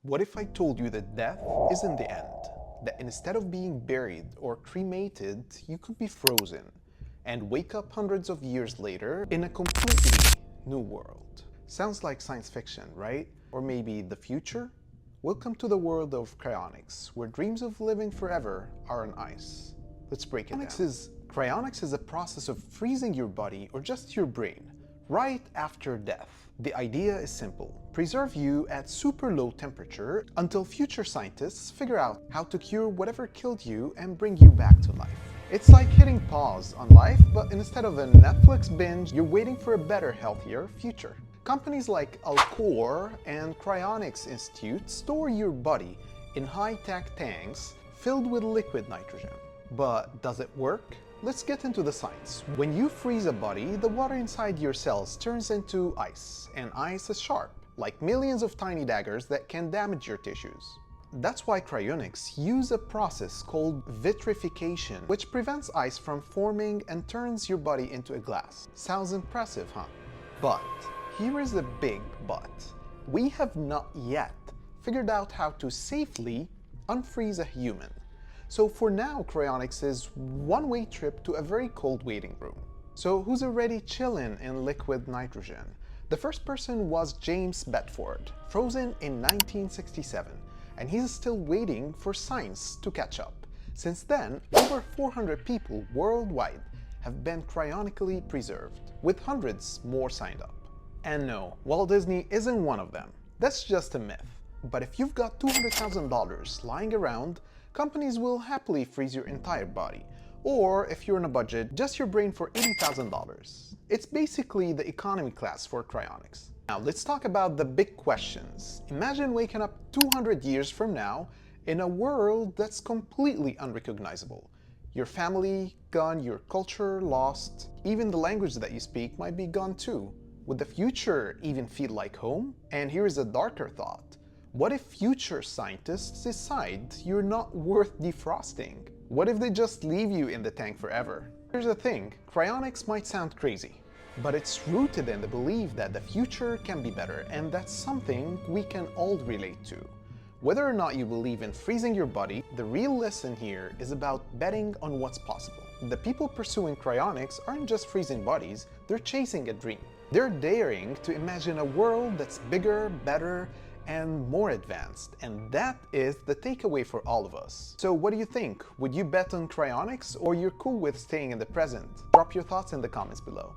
What if I told you that death isn't the end? That instead of being buried or cremated, you could be frozen and wake up hundreds of years later in a completely new world. Sounds like science fiction, right? Or maybe the future? Welcome to the world of cryonics, where dreams of living forever are on ice. Let's break it down. Cryonics is a process of freezing your body, or just your brain, right after death. The idea is simple. Preserve you at super low temperature until future scientists figure out how to cure whatever killed you and bring you back to life. It's like hitting pause on life, but instead of a Netflix binge, you're waiting for a better, healthier future. Companies like Alcor and Cryonics Institute store your body in high-tech tanks filled with liquid nitrogen. But does it work? Let's get into the science. When you freeze a body, the water inside your cells turns into ice, and ice is sharp, like millions of tiny daggers that can damage your tissues. That's why cryonics use a process called vitrification, which prevents ice from forming and turns your body into a glass. Sounds impressive, huh? But here is a big but. We have not yet figured out how to safely unfreeze a human. So for now, cryonics is one-way trip to a very cold waiting room. So who's already chilling in liquid nitrogen? The first person was James Bedford, frozen in 1967, and he's still waiting for science to catch up. Since then, over 400 people worldwide have been cryonically preserved, with hundreds more signed up. And no, Walt Disney isn't one of them. That's just a myth. But if you've got $200,000 lying around, companies will happily freeze your entire body. Or if you're on a budget, just your brain for $80,000. It's basically the economy class for cryonics. Now let's talk about the big questions. Imagine waking up 200 years from now in a world that's completely unrecognizable. Your family gone, your culture lost, even the language that you speak might be gone too. Would the future even feel like home? And here is a darker thought. What if future scientists decide you're not worth defrosting? What if they just leave you in the tank forever? Here's the thing, cryonics might sound crazy, but it's rooted in the belief that the future can be better, and that's something we can all relate to. Whether or not you believe in freezing your body, the real lesson here is about betting on what's possible. The people pursuing cryonics aren't just freezing bodies, they're chasing a dream. They're daring to imagine a world that's bigger, better, and more advanced, and that is the takeaway for all of us. So what do you think? Would you bet on cryonics, or you're cool with staying in the present? Drop your thoughts in the comments below.